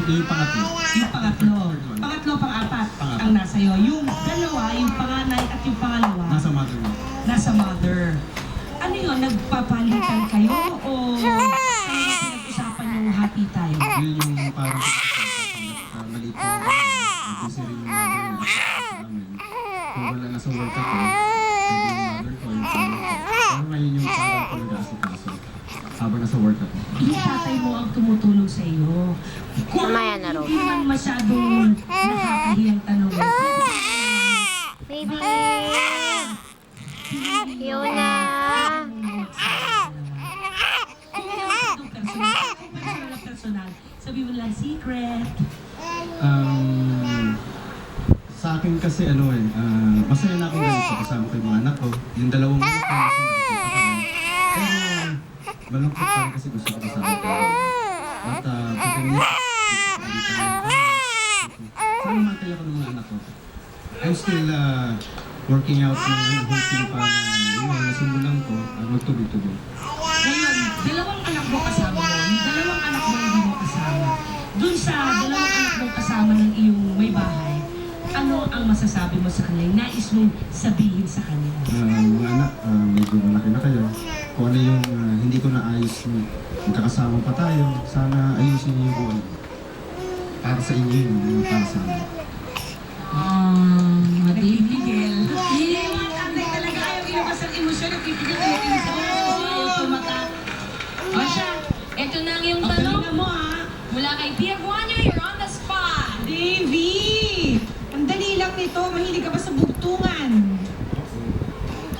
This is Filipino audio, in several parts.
Yung pangatlo. Yung pangatlo. Pangatlo, pang-apat ang nasa iyo. Yung dalawa, yung panganay at yung pangalawa, Nasa mother mo. nasa mother. Ano yun? Nagpapalitan kayo o pinag-usapan yung hati tayo? Yun yung parang maliit na busy rin yung mother niya sa amin. Kung wala nasa World Cup yung mother ko, yung father ko. Pero ngayon yung parang ko nag-aasikaso habang nasa World Cup. Yung tatay mo ang tumutulong sa iyo. Kung Mamaya na raw. hindi naman masyadong nakakahiyang tanong. Baby! Fiona! Personal. Sabi mo lang, secret. Sa akin kasi masaya na akong ganito kasama ko yung mga anak ko. Yung dalawang anak ko, kasi nakikita kami. Pero malungkot pa rin kasi gusto ko kasama ko. At pagkanya, saan naman kaya ko ng mga anak ko? I'm still working out yung hoping pa na yung nasimulan ko magtuloy-tuloy. Ngayon, dalawang anak mo kasama mo, yung dalawang anak mo hindi mo kasama. Dun sa dalawang anak mo kasama ng iyong may bahay, ano ang masasabi mo sa kanila? Nais mong sabihin sa kanila? Mga anak, medyo malaki na kayo. Kung ano yung hindi ko naayos, magkakasama pa tayo, sana ayusin niyo yung buhay. Para sa inyo yun, para sa amin. Nagpipigil. Hindi naman tatay talaga ayaw ilabas ang emosyon. Nagpipigil ang emosyon. Ayaw tumata. O siya, eto na ang iyong Ang tanong. galing mo ha. Mula kay Pia Guanyo, you're on the spot. Davy! Ang dali lang nito. Mahilig ka ba sa bugtungan?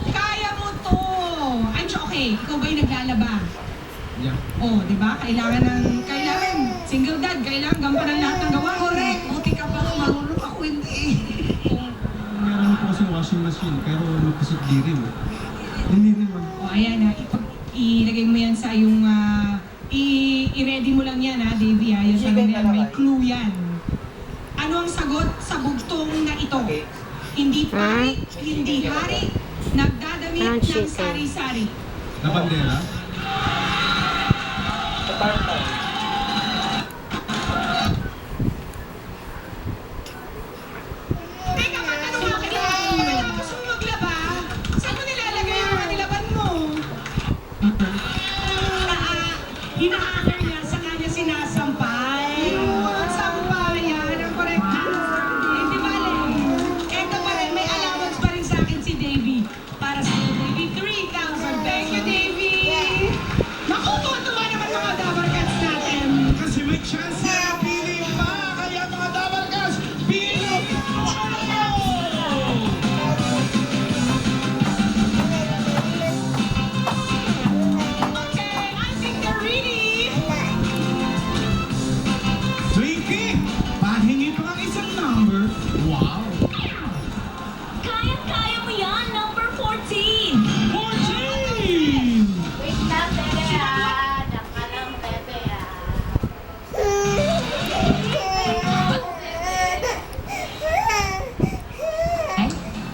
Kaya mo to! I'm sure, okay, ikaw ba yung naglalaba? Yeah. Oh, di ba? Kailangan single dad, kailangan gampanan lahat ng gawa. Correct. Buti ka pa marunong ako hindi. Meron po kasi washing machine, pero nagpasikli rin. Hindi naman. O, ayan ha. Ilagay mo yan sa yung, i-ready mo lang yan ha, Davy ha. Yung tanong yan, may clue yan. Ano ang sagot sa bugtong na ito? Hindi pari, hindi hari, nagdadamit Anong ng chicken? sari-sari. Na bandera? Teka, matanong ako kita. Gusto mo maglaba? Saan mo nilalagay yung mga nilaban mo? Hina-honor niya sa kanya sinasampay. Ang sampayan, ang correct answer. Hindi bale. Eto pa rin, may allowance pa rin sa akin si Davy. Para sa iyo, Davy, 3,000 Thank you, pesos. Davy! Naku, tuwa naman mga Dabarcats natin. Kasi may chance na pili pa, kaya mga Dabarkas, pili Okay, I think they're ready. Twinkie, pahingi pa ng isang number. Wow! Kaya-kaya mo yan, number 14. 14! Wait lang, Bebe ah. Daka lang, Bebe ah.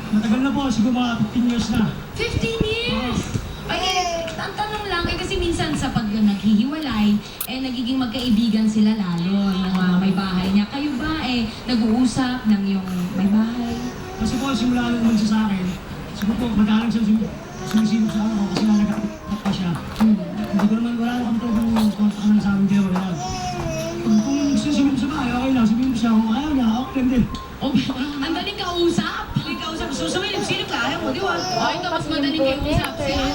Matagal na po, siguro mga 15 years na. 15 years! Ay, ang tanong lang, kasi minsan sa pag naghihiwalay, nagiging magkaibigan sila lalo, yung may bahay niya. Kayo ba, nag-uusap ng yung may bahay? Kasi po, simula lang naman siya sa akin. Siguro po, madalang siya sumisilip sa ako kasi nagkakapit pa siya. Hindi ko naman, wala naman talagang kontak ng sa amin kayo. Kung susilip sa bahay, okay lang. Sabihin ko siya, kung ayaw niya, okay lang din. O, ang daling kausap. Hindi ka usap, susumilip-silip ka. Ayaw mo, di ba? O, ito, mas madaling kayo usap. Si Alan,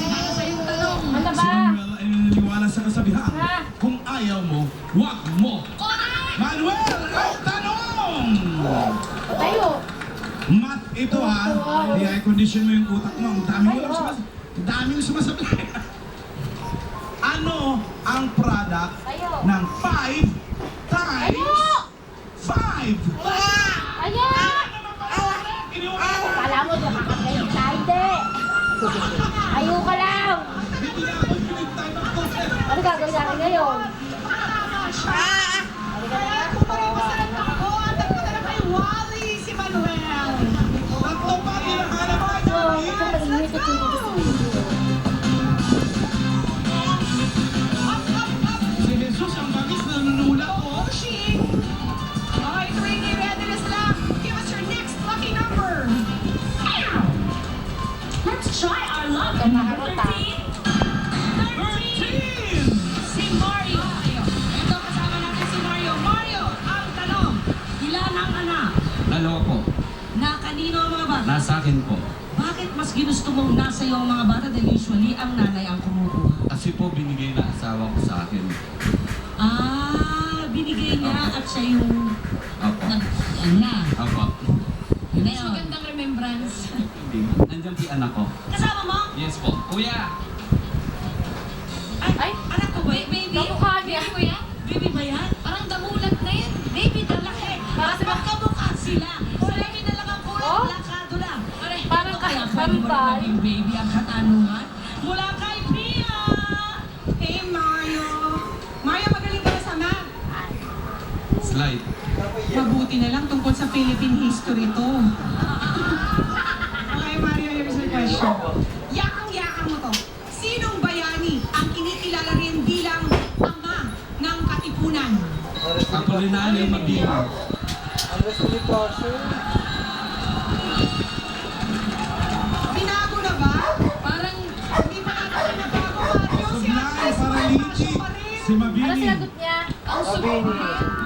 para sa yung tanong. Ano Si ba? Manuel ay naniniwala sa kasabihan. Kung ayaw mo, wag mo. Correct! Manuel, ang tanong! Tayo. Math ito ha. I-condition mo yung utak mo. Ang daming sumasabi. Ano ang product Tayo. ng 5 times 5? Ayan! Kala mo, nakakatayo ka, hindi. Ayaw ka lang. Ano gagawin natin ngayon? Ako, antak ko na lang kay Wally, si Manuel. Tatlo pa, hinahanap ka So, niya. ito mainit at hindi gusto ko. Si Jesus ang bagis na nanunula ko. Sa akin po. Bakit mas ginusto mong nasa iyo ang mga bata dahil usually ang nanay ang kumukuha? Kasi po binigay na asawa ko sa akin. Binigay niya at siya yung Opo. ano na. Opo. Yun na Mas yun. magandang remembrance. Nandiyan po yung anak ko. Kasama mo? Yes po. Kuya! Ay, anak ko ba? Baby, Kamukha niya. baby ko yan? Baby ba yan? Parang damulat na yan. Baby, Laki. Mas magkamukha sila. Sila lang ang kulang, Oh? lakado lang. Parang Kaya parang pwede mo tal. naging baby ang katanungan. Mula kay Pia! Hey, Mario. Mario, magaling ka na sa math. Slide. Mabuti na lang tungkol sa Philippine history to. Okay, Mario, here's the question. Yakang-yakang mo to. Sinong bayani ang kinikilala rin bilang ama ng Katipunan? Apolinario Mabini. Binago na ba? Parang Hindi pa natin pinabago, Mario. Si Sublime, Agnes Paraliti, Mario pa rin. si Ano Mabini. sinagot niya? ang sumunod.